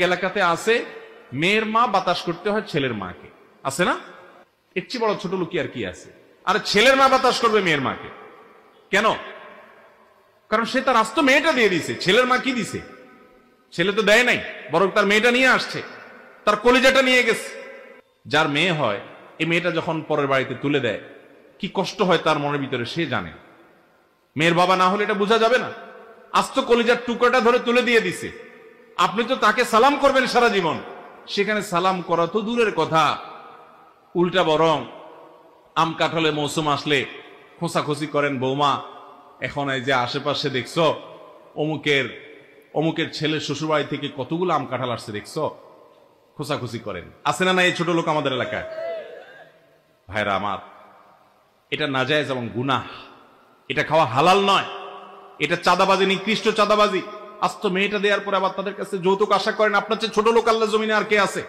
এলাকাতে আছে মেয়ের মা বাতাস করতে হয় ছেলের মাকে, আছে না? এর চেয়ে বড় ছোট লোক আর কি আছে? আরে ছেলের মা বাতাস করবে মেয়ের মাকে কেন? কারণ সে তার আস্ত মেয়েটা দিয়ে দিছে, ছেলের মা কি দিছে? ছেলে তো দেয় নাই, বরং তার মেয়েটা নিয়ে আসছে, তার কলিজাটা নিয়ে গেছে। যার মেয়ে হয় এই মেয়েটা যখন পরের বাড়িতে তুলে দেয় কি কষ্ট হয় তার মনের ভিতরে সে জানে। মেয়ের বাবা না হলে এটা বোঝা যাবে না। আস্ত কলিজার টুকরাটা ধরে তুলে দিয়ে দিছে, আপনি তো তাকে সালাম করবেন সারা জীবন, সেখানে সালাম করা তো দূরের কথা, উল্টা বরং আম কাঁঠালে মৌসুম আসলে খোঁচাখুচি করেন, বৌমা এখন এই যে আশেপাশে দেখছো অমুকের ছেলে শ্বশুরবাড়ি থেকে কতগুলো আম কাঁঠাল আসছে দেখছো, খোঁচাখুচি করেন। আছে না না এই ছোট লোক আমাদের এলাকায়? ভাইরা আমার, এটা নাজায়েজ এবং গুনাহ, এটা খাওয়া হালাল নয়, এটা চাঁদাবাজি, নিকৃষ্ট চাঁদাবাজি। আস্ত মেয়েটা দেওয়ার পরে আবার তাদের কাছে যৌতুক আশা করেন। আপনার চেয়ে ছোট লোক আল্লাহ জমিনে আর কে আছে?